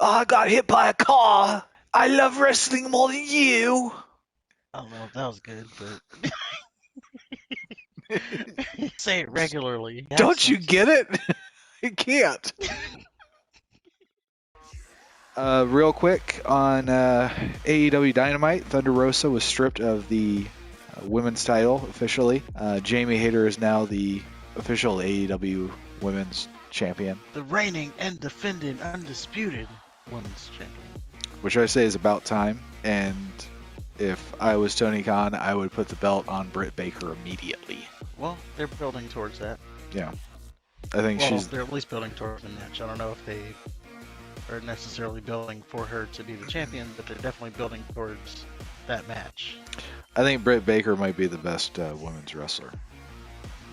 Oh, I got hit by a car. I love wrestling more than you. I don't know if that was good, but say it regularly. The Don't you accents. get it? I can't. Real quick on AEW Dynamite, Thunder Rosa was stripped of the women's title officially. Jamie Hayter is now the official AEW women's champion, The reigning and defending undisputed women's champion. which I say is about time. And if I was Tony Khan, I would put the belt on Britt Baker immediately. Well, they're building towards that. Yeah, I think Well, she's. they're at least building towards the match. I don't know if they are necessarily building for her to be the champion, but they're definitely building towards that match. I think Britt Baker might be the best women's wrestler.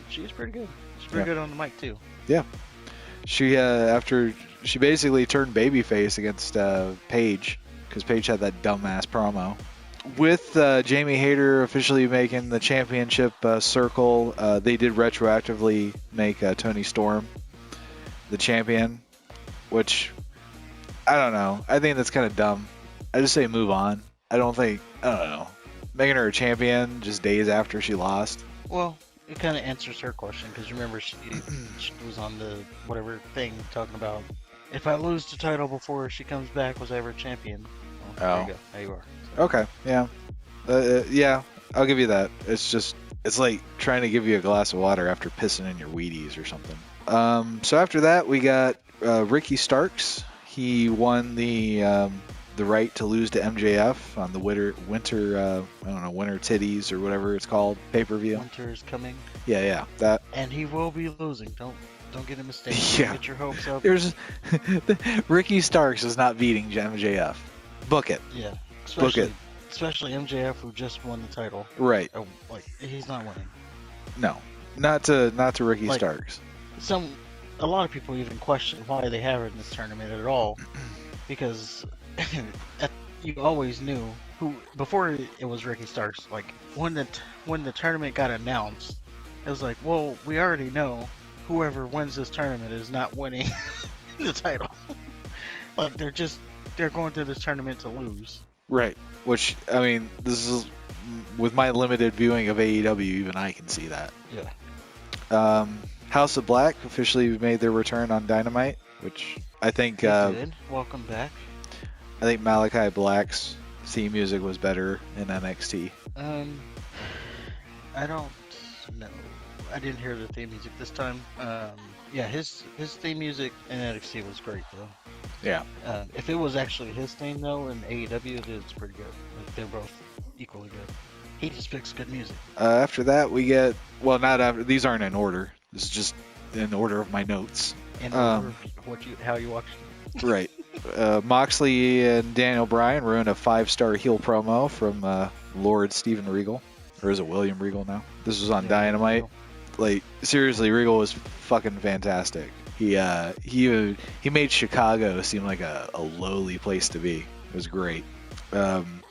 She's pretty good. She's pretty good on the mic too. Yeah, she after she basically turned babyface against Paige because Paige had that dumbass promo. With Jamie Hayter officially making the championship circle, they did retroactively make Tony Storm the champion, which I don't know. I think that's kind of dumb. I just say move on. I don't know. Making her a champion just days after she lost. Well, it kind of answers her question because remember she was on the whatever thing talking about if I lose the title before she comes back, was I ever champion? Well, there you go. There you are. So. Okay, yeah. Yeah, I'll give you that. It's like trying to give you a glass of water after pissing in your Wheaties or something. So after that, we got Ricky Starks. He won the right to lose to MJF on the winter titties or whatever it's called, pay-per-view. Winter is coming. Yeah, that. And he will be losing. Don't get a mistake. Yeah. Don't get your hopes up. There's Ricky Starks is not beating MJF. Book it. Yeah. Book it. Especially MJF who just won the title. Right. Oh, like he's not winning. No, not to Ricky Like, Starks. A lot of people even question why they have her in this tournament at all, because you always knew who before it was Ricky Starks. Like when the tournament got announced, it was like, well, we already know whoever wins this tournament is not winning the title. Like they're going through this tournament to lose. Right. Which, I mean, this is, with my limited viewing of AEW, even I can see that. Yeah. House of Black officially made their return on Dynamite, which I think Good. Welcome back. I think Malachi Black's theme music was better in NXT. I don't know. I didn't hear the theme music this time. Yeah, his theme music in NXT was great though. Yeah. If it was actually his theme though in AEW, it's pretty good. Like, they're both equally good. He just picks good music. After that, we get, well, not after, these aren't in order. This is just in order of my notes. In order of how you watched it. Right. Moxley and Daniel Bryan ruined a 5-star heel promo from Lord Steven Regal. Or is it William Regal now? This was on Dynamite. Like, seriously, Regal was fucking fantastic. He made Chicago seem like a lowly place to be. It was great. Then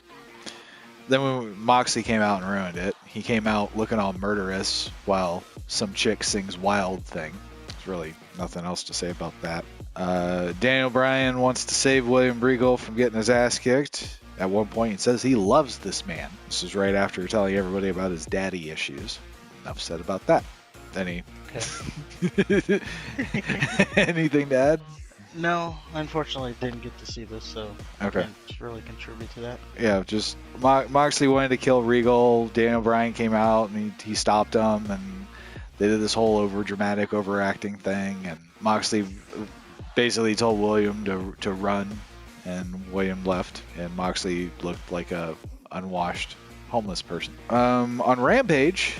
when Moxley came out and ruined it, he came out looking all murderous while some chick sings Wild Thing. There's really nothing else to say about that. Daniel Bryan wants to save William Regal from getting his ass kicked. At one point, he says he loves this man. This is right after telling everybody about his daddy issues. Enough said about that. Anything to add? No, unfortunately, didn't get to see this, so Okay. can't really contribute to that. Yeah, just Moxley wanted to kill Regal. Daniel Bryan came out and he stopped him, and they did this whole over-dramatic, overacting thing. And Moxley basically told William to run, and William left, and Moxley looked like a unwashed homeless person. On Rampage,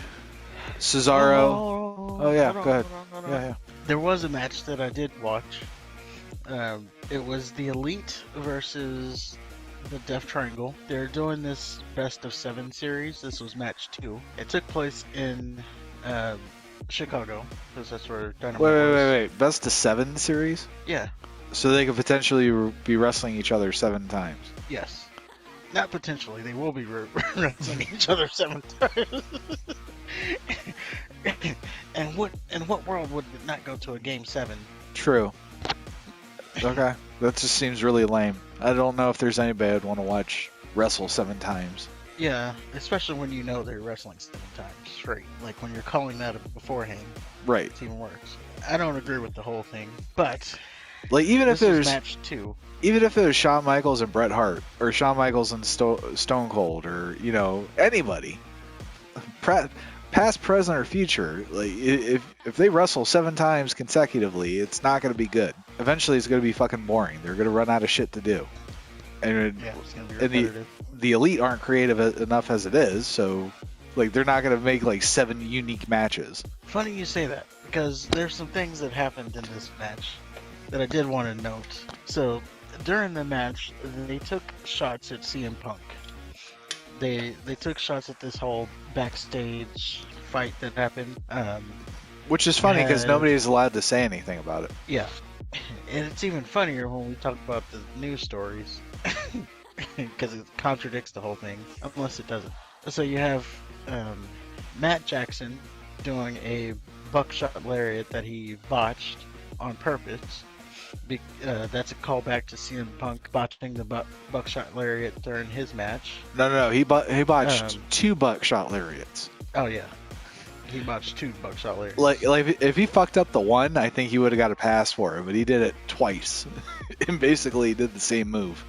Cesaro. Oh yeah, go ahead. Yeah. There was a match that I did watch. It was the Elite versus the Death Triangle. They're doing this best of 7 series. This was match 2. It took place in Chicago, because that's where Dynamite was. Wait. Best of 7 series? Yeah. So they could potentially be wrestling each other 7 times. Yes. Not potentially. They will be wrestling each other 7 times. And what world would it not go to a game 7? True. Okay. That just seems really lame. I don't know if there's anybody I'd want to watch wrestle 7 times. Yeah, especially when you know they're wrestling 7 times straight. Like when you're calling that beforehand, Right. it's even worse. I don't agree with the whole thing, but Like even if this is there's match 2. even if it was Shawn Michaels and Bret Hart, or Shawn Michaels and Stone Cold, or anybody, past, present, or future, like if they wrestle 7 times consecutively, it's not going to be good. Eventually, it's going to be fucking boring. They're going to run out of shit to do, and, Yeah, it's gonna be and repetitive. the elite aren't creative enough as it is, so like they're not going to make like 7 unique matches. Funny you say that, because there's some things that happened in this match that I did want to note. So during the match, they took shots at CM Punk. They took shots at this whole backstage fight that happened. Which is funny because had- nobody is allowed to say anything about it. Yeah, and it's even funnier when we talk about the news stories, because it contradicts the whole thing, unless it doesn't. So you have Matt Jackson doing a buckshot lariat that he botched on purpose. That's a callback to CM Punk botching the buckshot lariat during his match. No. He botched 2 buckshot lariats. Oh yeah, he botched 2 buckshot lariats. Like if he fucked up the one, I think he would have got a pass for it, but he did it twice, and basically did the same move.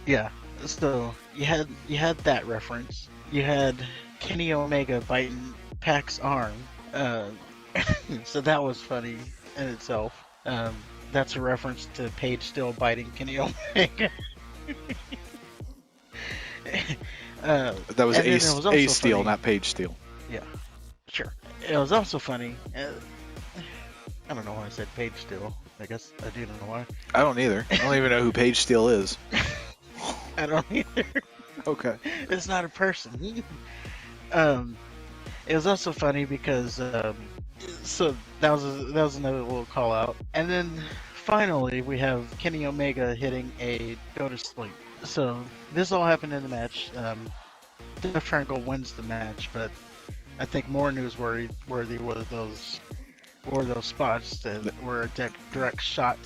Yeah. So you had that reference. You had Kenny Omega biting Pac's arm. So that was funny in itself. That's a reference to Paige still biting Kenny Omega. That was Ace Steel, not Page Steel. Yeah, sure. It was also funny. I don't know why I said Paige Steel. I guess I do know why. I don't either. I don't even know who Page Steel is. I don't either. Okay. It's not a person. It was also funny because so that was another little call out, and then finally we have Kenny Omega hitting a go to sleep. So this all happened in the match. Jeff Triangle wins the match, but I think more newsworthy were those spots that were a direct shot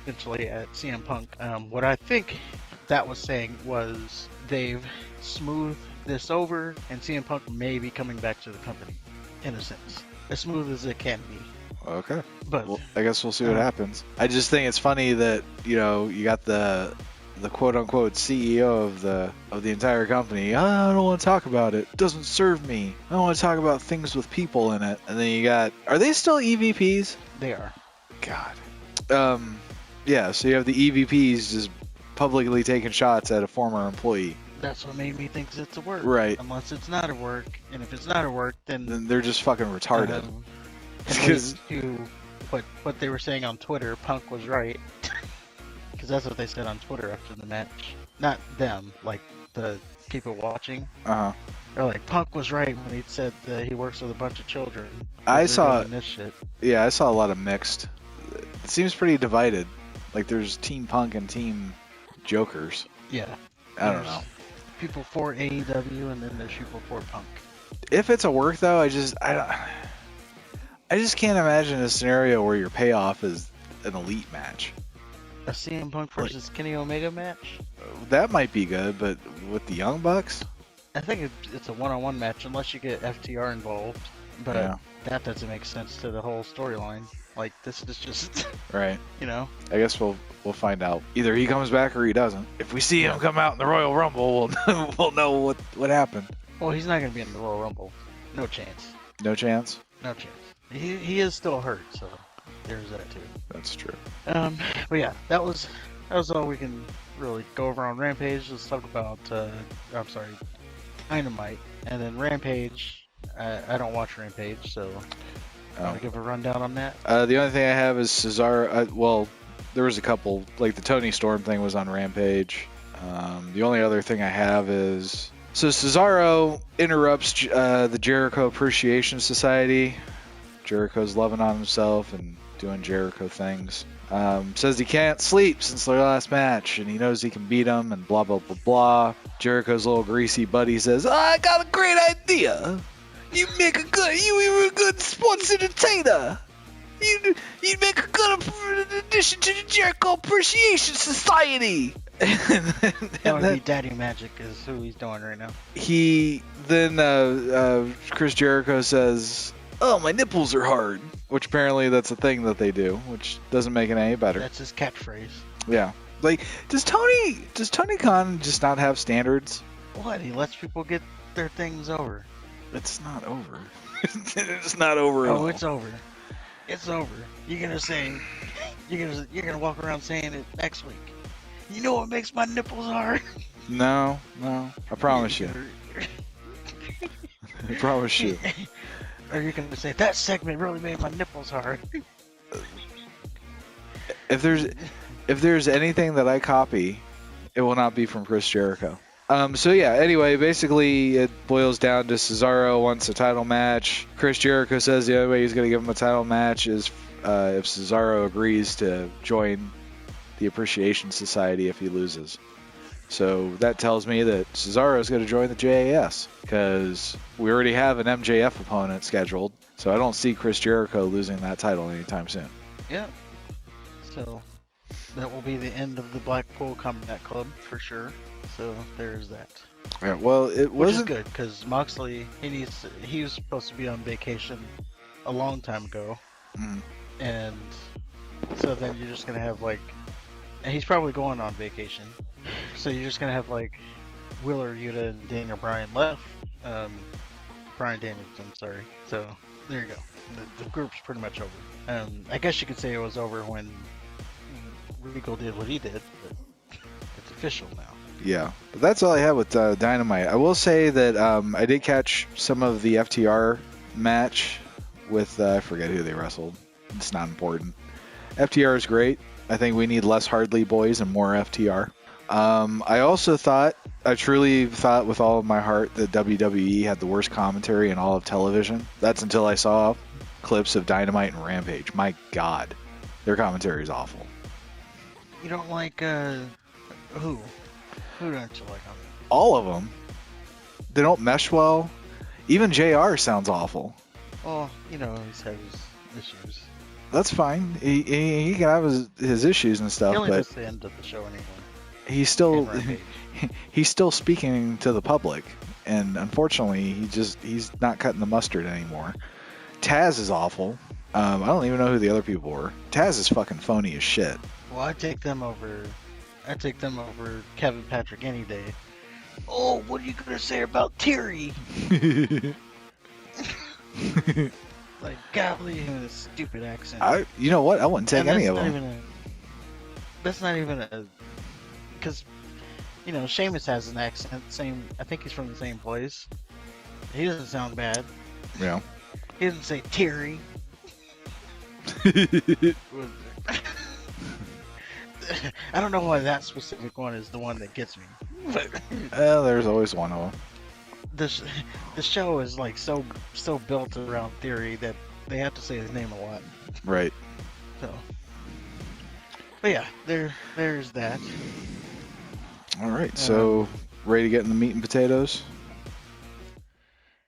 essentially at CM Punk. What I think that was saying was they've smoothed this over, and CM Punk may be coming back to the company, in a sense, as smooth as it can be. Okay. But well, I guess we'll see what happens. I just think it's funny that you got the quote unquote CEO of the entire company. I don't want to talk about it. It doesn't serve me. I don't want to talk about things with people in it. And then you got, are they still EVPs? they are. God. Yeah. So you have the EVPs just publicly taking shots at a former employee. That's what made me think it's a work. Right. Unless it's not a work, and if it's not a work, then They're just fucking retarded. At least what they were saying on Twitter, Punk was right. Because that's what they said on Twitter after the match. Not them, like the people watching. Uh-huh. They're like, Punk was right when he said that he works with a bunch of children. I They're saw doing this shit. Yeah, I saw a lot of mixed. It seems pretty divided. Like there's Team Punk and Team Jokers. Yeah. I don't know. People for AEW, and then there's people for Punk. If it's a work though, I just can't imagine a scenario where your payoff is an elite match. A CM Punk versus Kenny Omega match? That might be good, but with the Young Bucks? I think it's a one-on-one match unless you get FTR involved. But Yeah. that doesn't make sense to the whole storyline. Like, this is just, Right. I guess we'll find out. Either he comes back or he doesn't. If we see him come out in the Royal Rumble, we'll know what happened. Well, he's not going to be in the Royal Rumble. No chance. No chance? No chance. He is still hurt, so there's that too. That's true. But yeah, that was all we can really go over on Rampage. Let's talk about Dynamite, and then Rampage. I don't watch Rampage, so want to give a rundown on that? The only thing I have is Cesaro. Well, there was a couple, like the Tony Storm thing was on Rampage. The only other thing I have is, so Cesaro interrupts the Jericho Appreciation Society. Jericho's loving on himself and doing Jericho things. Says he can't sleep since their last match, and he knows he can beat him, and blah, blah, blah, blah. Jericho's little greasy buddy says, I got a great idea. You were a good sports entertainer. You'd make a good addition to the Jericho Appreciation Society. That would be Daddy Magic is who he's doing right now. Chris Jericho says, "Oh, my nipples are hard," which apparently that's a thing that they do, which doesn't make it any better. That's his catchphrase. Yeah. Like, does Tony Khan just not have standards? What? He lets people get their things over. It's not over. It's not over at all. Oh, it's over. It's over. You're gonna walk around saying it next week. You know what makes my nipples hard? No. I promise you. I promise you. Or you're gonna say that segment really made my nipples hard. If there's anything that I copy, it will not be from Chris Jericho. So yeah, anyway, basically it boils down to Cesaro wants a title match. Chris Jericho says the only way he's going to give him a title match is if Cesaro agrees to join the Appreciation Society if he loses. So that tells me that Cesaro is going to join the JAS because we already have an MJF opponent scheduled. So I don't see Chris Jericho losing that title anytime soon. Yeah. So that will be the end of the Blackpool Combat Club for sure. So there's that. Yeah, well, it Which is wasn't good because Moxley he was supposed to be on vacation a long time ago, and so then you're just gonna have and he's probably going on vacation, so you're just gonna have Wheeler Yuta and Daniel Bryan left, Bryan Danielson, sorry. So there you go. The group's pretty much over. I guess you could say it was over when Regal did what he did, but it's official now. Yeah, but that's all I have with Dynamite. I will say that I did catch some of the FTR match with, I forget who they wrestled. It's not important. FTR is great. I think we need less Hardly Boys and more FTR. I truly thought with all of my heart that WWE had the worst commentary in all of television. That's until I saw clips of Dynamite and Rampage. My God, their commentary is awful. You don't like, who? Who don't you like on it? All of them. They don't mesh well. Even JR sounds awful. Well, he's had his issues. That's fine. He can have his issues and stuff, He only but does the end of the show anyway. he's still speaking to the public, and unfortunately, he's not cutting the mustard anymore. Taz is awful. I don't even know who the other people were. Taz is fucking phony as shit. Well, I take them over Kevin Patrick any day. Oh, what are you gonna say about Terry? Golly, his stupid accent. You know what? I wouldn't take any of them. That's not even a, because, Sheamus has an accent. I think he's from the same place. He doesn't sound bad. Yeah. He doesn't say Terry. I don't know why that specific one is the one that gets me. There's always one of them. The show is so built around Theory that they have to say his name a lot. Right. So, but yeah, there's that. All right. So ready to get in the meat and potatoes?